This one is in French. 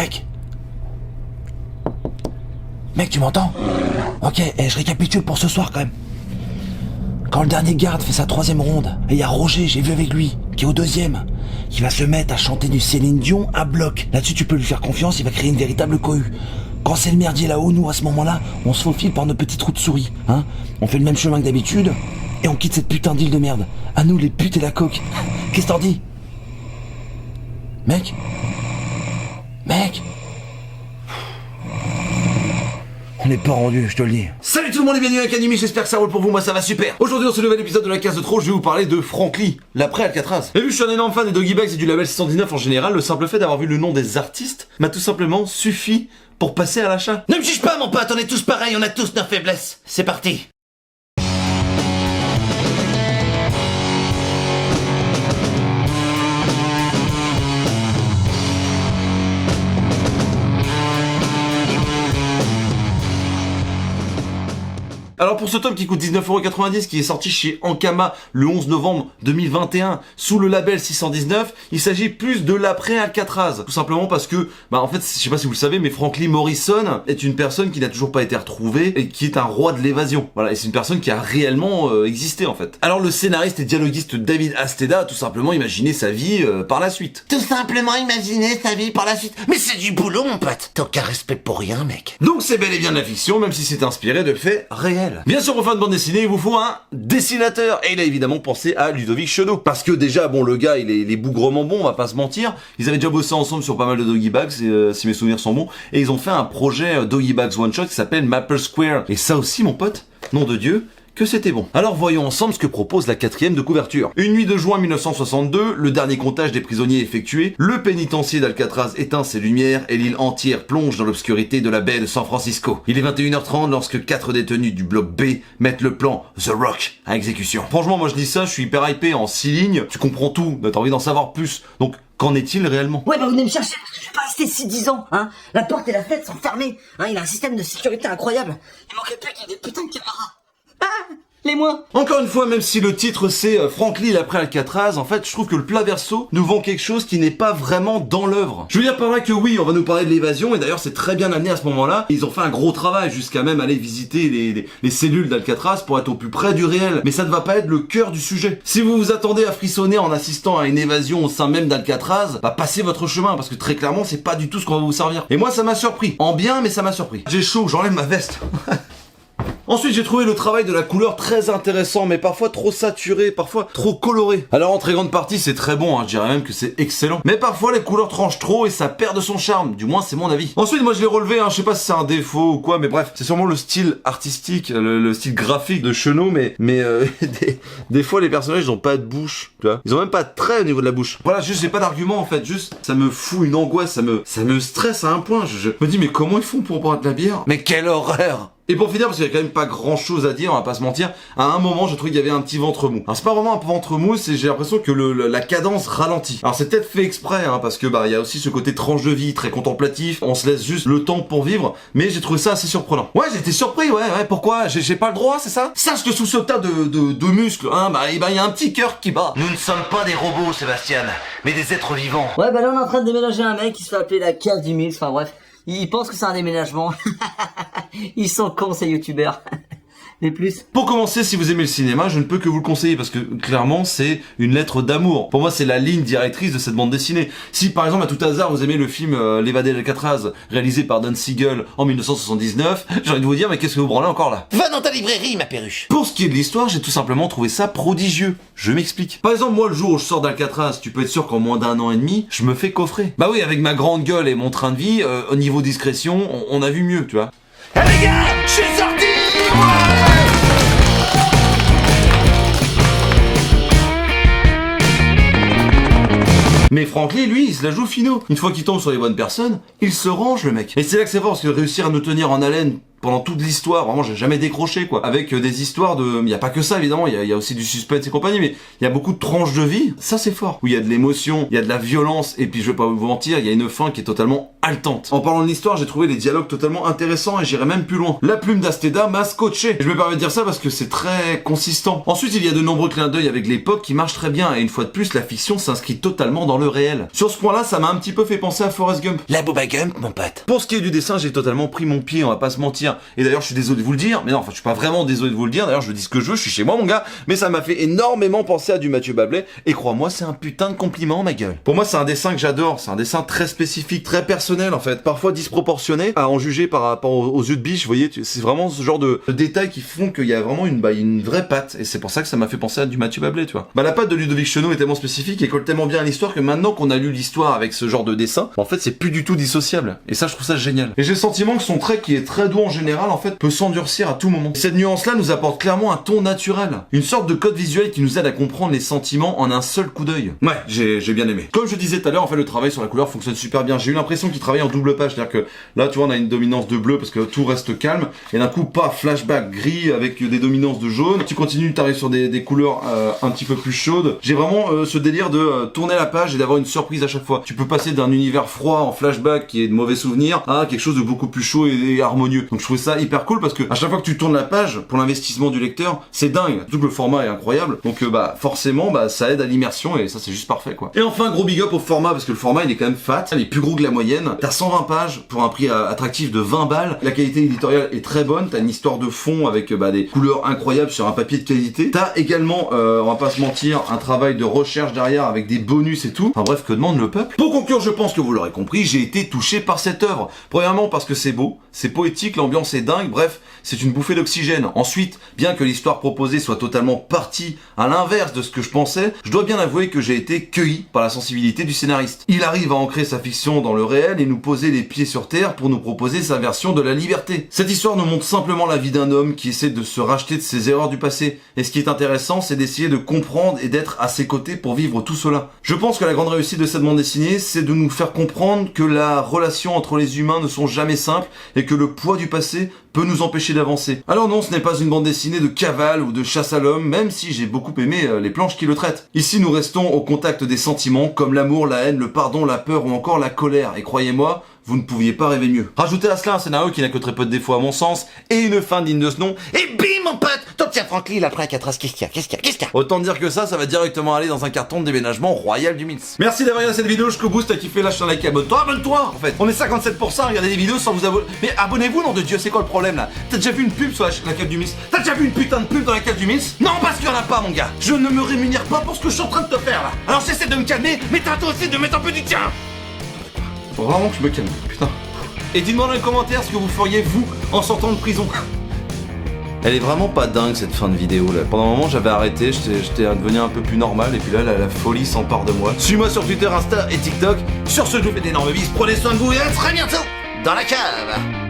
Mec. Mec, tu m'entends? Ok, je récapitule pour ce soir quand même. Quand le dernier garde fait sa 3e ronde, et il y a Roger, j'ai vu avec lui, qui est au 2e, qui va se mettre à chanter du Céline Dion à bloc. Là-dessus, tu peux lui faire confiance, il va créer une véritable cohue. Quand c'est le merdier là-haut, nous, à ce moment-là, on se faufile par nos petites routes souris, hein. On fait le même chemin que d'habitude, et on quitte cette putain d'île de merde. À nous, les putes et la coque. Qu'est-ce que t'en dis? Mec? On n'est pas rendu, je te le dis. Salut tout le monde et bienvenue à Academy, j'espère que ça roule pour vous, moi ça va super. Aujourd'hui dans ce nouvel épisode de la case de trop, je vais vous parler de Franckly, l'après Alcatraz. Et vu que je suis un énorme fan des Doggy Bags et du label 619 en général, le simple fait d'avoir vu le nom des artistes m'a tout simplement suffi pour passer à l'achat. Ne me juge pas mon pote, on est tous pareils, on a tous nos faiblesses. C'est parti. Alors pour ce tome qui coûte 19,90€, qui est sorti chez Ankama le 11 novembre 2021 sous le label 619, il s'agit plus de l'après Alcatraz. Tout simplement parce que, en fait, je sais pas si vous le savez, mais Franklin Morrison est une personne qui n'a toujours pas été retrouvée et qui est un roi de l'évasion. Voilà, et c'est une personne qui a réellement existé en fait. Alors le scénariste et dialoguiste David Asteda a tout simplement imaginé sa vie par la suite. Tout simplement imaginer sa vie par la suite. Mais c'est du boulot mon pote. T'as aucun respect pour rien mec. Donc c'est bel et bien de la fiction, même si c'est inspiré de faits réels. Bien sûr, aux fans de bande dessinée, il vous faut un dessinateur. Et il a évidemment pensé à Ludovic Cheneau. Parce que déjà, bon, le gars, il est bougrement bon, on va pas se mentir. Ils avaient déjà bossé ensemble sur pas mal de Doggy Bags, si mes souvenirs sont bons. Et ils ont fait un projet Doggy Bags One Shot qui s'appelle Maple Square. Et ça aussi, mon pote, nom de Dieu, que c'était bon. Alors voyons ensemble ce que propose la 4e de couverture. Une nuit de juin 1962, le dernier comptage des prisonniers effectué, le pénitencier d'Alcatraz éteint ses lumières et l'île entière plonge dans l'obscurité de la baie de San Francisco. Il est 21h30 lorsque 4 détenus du bloc B mettent le plan The Rock à exécution. Franchement, moi je dis ça, je suis hyper hypé en 6 lignes, tu comprends tout, t'as envie d'en savoir plus. Donc qu'en est-il réellement? Ouais, vous venez me chercher parce que je vais pas rester ici 10 ans, hein. La porte et la fenêtre sont fermées, hein. Il a un système de sécurité incroyable. Il manquait plus qu'il y ait des putains de caméras. Ah, les moins. Encore une fois, même si le titre c'est Franckly l'après Alcatraz, en fait, je trouve que le plat verso nous vend quelque chose qui n'est pas vraiment dans l'œuvre. Je veux dire par là que oui, on va nous parler de l'évasion, et d'ailleurs c'est très bien amené à ce moment-là. Ils ont fait un gros travail jusqu'à même aller visiter les cellules d'Alcatraz pour être au plus près du réel. Mais ça ne va pas être le cœur du sujet. Si vous vous attendez à frissonner en assistant à une évasion au sein même d'Alcatraz, passez votre chemin, parce que très clairement, c'est pas du tout ce qu'on va vous servir. Et moi, ça m'a surpris. En bien, mais ça m'a surpris. J'ai chaud, j'enlève ma veste. Ensuite, j'ai trouvé le travail de la couleur très intéressant, mais parfois trop saturé, parfois trop coloré. Alors en très grande partie, c'est très bon, hein, je dirais même que c'est excellent. Mais parfois, les couleurs tranchent trop et ça perd de son charme, du moins c'est mon avis. Ensuite, moi je l'ai relevé, hein, je sais pas si c'est un défaut ou quoi, mais bref, c'est sûrement le style artistique, le style graphique de Cheneau, mais des fois les personnages ils ont pas de bouche, tu vois. Ils ont même pas de traits au niveau de la bouche. Voilà, juste j'ai pas d'argument en fait, juste ça me fout une angoisse, ça me stresse à un point. Je me dis mais comment ils font pour boire de la bière? Mais quelle horreur. Et pour finir, parce qu'il y a quand même pas grand chose à dire, on va pas se mentir, à un moment je trouvais qu'il y avait un petit ventre mou. Alors c'est pas vraiment un ventre mou, c'est j'ai l'impression que la cadence ralentit. Alors c'est peut-être fait exprès, hein, parce que il y a aussi ce côté tranche de vie très contemplatif, on se laisse juste le temps pour vivre, mais j'ai trouvé ça assez surprenant. Ouais, j'étais surpris, ouais, pourquoi? J'ai pas le droit, c'est ça? Sache que sous ce tas de muscles, hein, il y a un petit cœur qui bat. Nous ne sommes pas des robots Sébastien, mais des êtres vivants. Ouais, là on est en train de déménager un mec qui se fait appeler la cave du mix, enfin bref. Ils pensent que c'est un déménagement. Ils sont cons ces youtubeurs. Les plus. Pour commencer, si vous aimez le cinéma, je ne peux que vous le conseiller parce que clairement c'est une lettre d'amour. Pour moi, c'est la ligne directrice de cette bande dessinée. Si par exemple à tout hasard vous aimez le film L'évadé d'Alcatraz réalisé par Don Siegel en 1979, j'ai envie de vous dire mais qu'est-ce que vous branlez encore là? Va dans ta librairie ma perruche. Pour ce qui est de l'histoire, j'ai tout simplement trouvé ça prodigieux. Je m'explique. Par exemple, moi le jour où je sors d'Alcatraz, tu peux être sûr qu'en moins d'1 an et demi, je me fais coffrer. Bah oui, avec ma grande gueule et mon train de vie, au niveau discrétion, on a vu mieux, tu vois. Eh les gars, je suis sorti. Mais Franckly, lui, il se la joue finot. Une fois qu'il tombe sur les bonnes personnes, il se range le mec. Et c'est là que c'est fort, parce que réussir à nous tenir en haleine pendant toute l'histoire, vraiment j'ai jamais décroché quoi, avec des histoires de... Il y a pas que ça évidemment, il y a aussi du suspense et compagnie, mais il y a beaucoup de tranches de vie, ça c'est fort. Où il y a de l'émotion, il y a de la violence, et puis je vais pas vous mentir, il y a une fin qui est totalement haletante. En parlant de l'histoire, j'ai trouvé les dialogues totalement intéressants et j'irai même plus loin. La plume d'Asteda m'a scotché. Et je me permets de dire ça parce que c'est très consistant. Ensuite, il y a de nombreux clins d'œil avec l'époque qui marchent très bien et une fois de plus, la fiction s'inscrit totalement dans le réel. Sur ce point-là, ça m'a un petit peu fait penser à Forrest Gump. La Booba Gump, mon pote. Pour ce qui est du dessin, j'ai totalement pris mon pied, on va pas se mentir. Et d'ailleurs, je suis désolé de vous le dire, mais non, enfin, je suis pas vraiment désolé de vous le dire. D'ailleurs, je dis ce que je veux, je suis chez moi, mon gars. Mais ça m'a fait énormément penser à du Mathieu Bablet. Et crois-moi, c'est un putain de compliment, ma gueule. Pour moi, c'est un dessin que j'adore. C'est un dessin très spécifique, très personnel, en fait. Parfois disproportionné à en juger par rapport aux yeux de biche. Vous voyez, c'est vraiment ce genre de détails qui font qu'il y a vraiment une vraie patte. Et c'est pour ça que ça m'a fait penser à du Mathieu Bablet, tu vois. Bah, la patte de Ludovic Chenot est tellement spécifique et colle tellement bien à l'histoire que maintenant qu'on a lu l'histoire avec ce genre de dessin, en fait, c'est plus du tout dissociable. Et ça, je trouve ça génial. Et j'ai le sentiment que son trait, qui est très doux en général, en fait, peut s'endurcir à tout moment. Cette nuance-là nous apporte clairement un ton naturel. Une sorte de code visuel qui nous aide à comprendre les sentiments en un seul coup d'œil. Ouais, j'ai bien aimé. Comme je disais tout à l'heure, en fait, le travail sur la couleur fonctionne super bien. J'ai eu l'impression qu'il travaillait en double page. C'est-à-dire que là, tu vois, on a une dominance de bleu parce que tout reste calme. Et d'un coup, pas flashback gris avec des dominances de jaune. Tu continues, t'arrives sur des couleurs un petit peu plus chaudes. J'ai vraiment ce délire de tourner la page et d'avoir une surprise à chaque fois. Tu peux passer d'un univers froid en flashback qui est de mauvais souvenirs à quelque chose de beaucoup plus chaud et harmonieux. Donc je trouvais ça hyper cool parce que à chaque fois que tu tournes la page, pour l'investissement du lecteur, c'est dingue. Surtout que le format est incroyable. Donc forcément, ça aide à l'immersion et ça c'est juste parfait quoi. Et enfin, gros big up au format parce que le format il est quand même fat. Il est plus gros que la moyenne. T'as 120 pages pour un prix attractif de 20 balles. La qualité éditoriale est très bonne. T'as une histoire de fond avec des couleurs incroyables sur un papier de qualité. T'as également, on va pas se mentir, un travail de recherche derrière avec des bonus et tout. Enfin bref, que demande le peuple? Pour conclure, je pense que vous l'aurez compris, j'ai été touché par cette œuvre. Premièrement parce que c'est beau, c'est poétique, l'ambiance est dingue, bref, c'est une bouffée d'oxygène. Ensuite, bien que l'histoire proposée soit totalement partie à l'inverse de ce que je pensais, je dois bien avouer que j'ai été cueilli par la sensibilité du scénariste. Il arrive à ancrer sa fiction dans le réel et nous poser les pieds sur terre pour nous proposer sa version de la liberté. Cette histoire nous montre simplement la vie d'un homme qui essaie de se racheter de ses erreurs du passé. Et ce qui est intéressant, c'est d'essayer de comprendre et d'être à ses côtés pour vivre tout cela. Je pense que la grande réussite de cette bande dessinée, c'est de nous faire comprendre que la relation entre les humains ne sont jamais simples et que le poids du passé peut nous empêcher d'avancer. Alors non, ce n'est pas une bande dessinée de cavale ou de chasse à l'homme, même si j'ai beaucoup aimé les planches qui le traitent. Ici, nous restons au contact des sentiments comme l'amour, la haine, le pardon, la peur ou encore la colère. Et croyez-moi, vous ne pouviez pas rêver mieux. Rajoutez à cela un scénario qui n'a que très peu de défauts à mon sens et une fin digne de ce nom. Et bim, mon pote! Ton petit Franklin, il a pris un 4 as. Qu'est-ce qu'il y a? Autant dire que ça va directement aller dans un carton de déménagement royal du Mins. Merci d'avoir regardé cette vidéo jusqu'au bout. Si t'as kiffé, lâche un like et abonne-toi. En fait, on est 57% à regarder des vidéos sans vous abonner. Mais abonnez-vous, nom de Dieu, c'est quoi le problème là? T'as déjà vu une pub sur la cave du Mins? T'as déjà vu une putain de pub dans la cave du Mins? Non, parce qu'il y en a pas, mon gars. Je ne me rémunère pas pour ce que je suis en train de te faire là. Alors j'essaie de me calmer, mais t'as toi aussi de mettre un peu du tien. Faut vraiment que je me calme, putain. Et dites-moi dans les commentaires ce que vous feriez vous en sortant de prison. Elle est vraiment pas dingue cette fin de vidéo là. Pendant un moment j'avais arrêté, j'étais devenu un peu plus normal et puis là la folie s'empare de moi. Suis-moi sur Twitter, Insta et TikTok. Sur ce, je vous fais d'énormes bises, prenez soin de vous et à très bientôt dans la cave.